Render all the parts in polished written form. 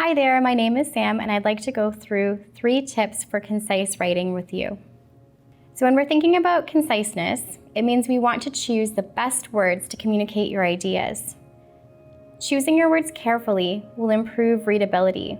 Hi there, my name is Sam, and I'd like to go through 3 tips for concise writing with you. So when we're thinking about conciseness, it means we want to choose the best words to communicate your ideas. Choosing your words carefully will improve readability.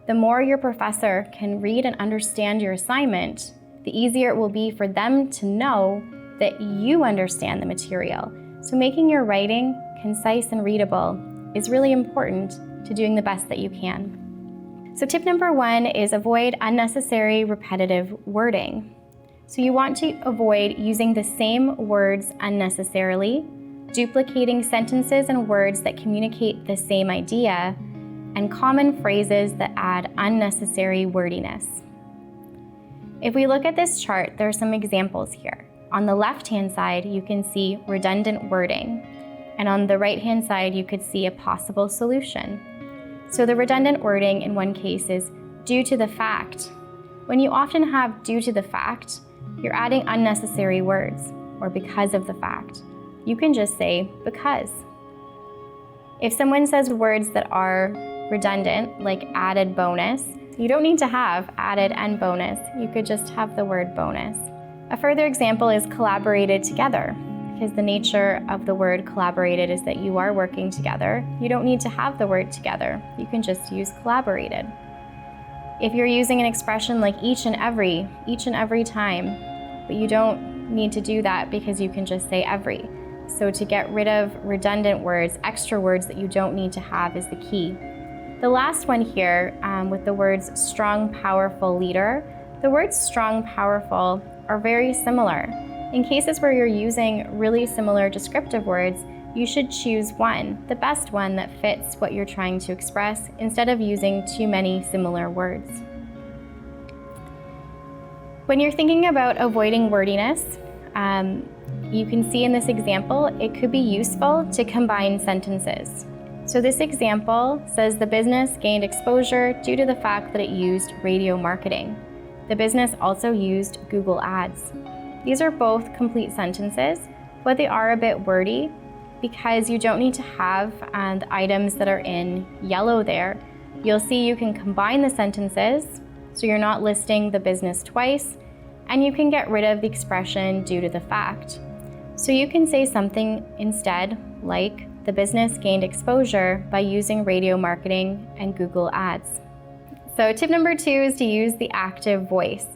The more your professor can read and understand your assignment, the easier it will be for them to know that you understand the material. So making your writing concise and readable is really important to doing the best that you can. So tip number 1 is avoid unnecessary repetitive wording. So you want to avoid using the same words unnecessarily, duplicating sentences and words that communicate the same idea, and common phrases that add unnecessary wordiness. If we look at this chart, there are some examples here. On the left-hand side, you can see redundant wording, and on the right-hand side, you could see a possible solution. So the redundant wording in one case is due to the fact. When you often have due to the fact, you're adding unnecessary words, or because of the fact. You can just say because. If someone says words that are redundant, like added bonus, you don't need to have added and bonus. You could just have the word bonus. A further example is collaborated together, because the nature of the word collaborated is that you are working together. You don't need to have the word together. You can just use collaborated. If you're using an expression like each and every time, but you don't need to do that because you can just say every. So to get rid of redundant words, extra words that you don't need to have is the key. The last one here with the words strong, powerful leader, the words strong, powerful are very similar. In cases where you're using really similar descriptive words, you should choose one, the best one that fits what you're trying to express, instead of using too many similar words. When you're thinking about avoiding wordiness, you can see in this example, it could be useful to combine sentences. So this example says the business gained exposure due to the fact that it used radio marketing. The business also used Google Ads. These are both complete sentences, but they are a bit wordy because you don't need to have the items that are in yellow there. You'll see you can combine the sentences, so you're not listing the business twice, and you can get rid of the expression due to the fact. So you can say something instead like, the business gained exposure by using radio marketing and Google Ads. So tip number 2 is to use the active voice.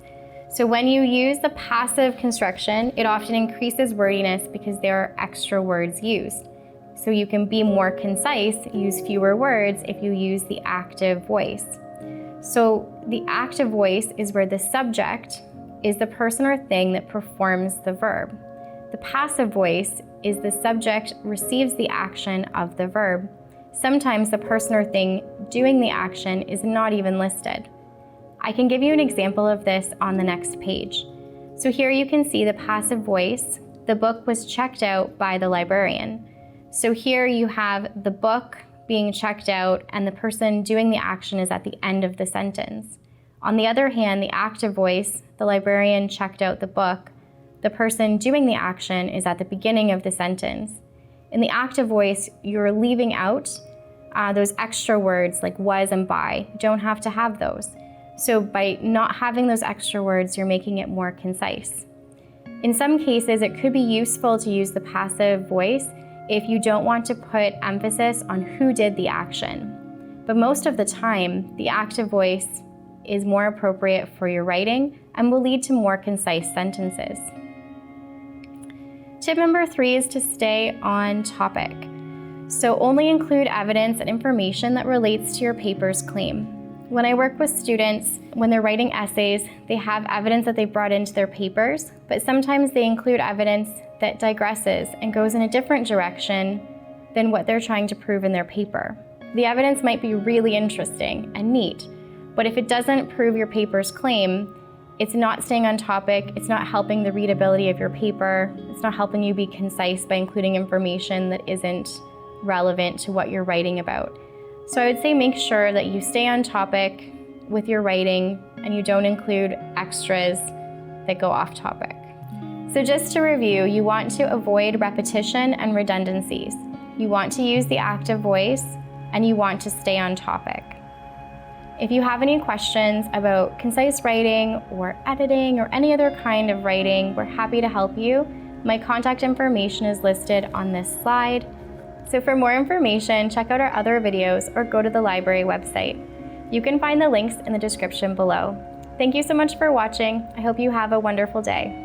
So when you use the passive construction, it often increases wordiness because there are extra words used. So you can be more concise, use fewer words if you use the active voice. So the active voice is where the subject is the person or thing that performs the verb. The passive voice is the subject receives the action of the verb. Sometimes the person or thing doing the action is not even listed. I can give you an example of this on the next page. So here you can see the passive voice. The book was checked out by the librarian. So here you have the book being checked out and the person doing the action is at the end of the sentence. On the other hand, the active voice, the librarian checked out the book. The person doing the action is at the beginning of the sentence. In the active voice, you're leaving out those extra words like was and by. You don't have to have those. So by not having those extra words, you're making it more concise. In some cases, it could be useful to use the passive voice if you don't want to put emphasis on who did the action. But most of the time, the active voice is more appropriate for your writing and will lead to more concise sentences. Tip number 3 is to stay on topic. So only include evidence and information that relates to your paper's claim. When I work with students, when they're writing essays, they have evidence that they brought into their papers, but sometimes they include evidence that digresses and goes in a different direction than what they're trying to prove in their paper. The evidence might be really interesting and neat, but if it doesn't prove your paper's claim, it's not staying on topic, it's not helping the readability of your paper, it's not helping you be concise by including information that isn't relevant to what you're writing about. So I would say make sure that you stay on topic with your writing and you don't include extras that go off topic. So just to review, you want to avoid repetition and redundancies. You want to use the active voice and you want to stay on topic. If you have any questions about concise writing or editing or any other kind of writing, we're happy to help you. My contact information is listed on this slide. So for more information, check out our other videos or go to the library website. You can find the links in the description below. Thank you so much for watching. I hope you have a wonderful day.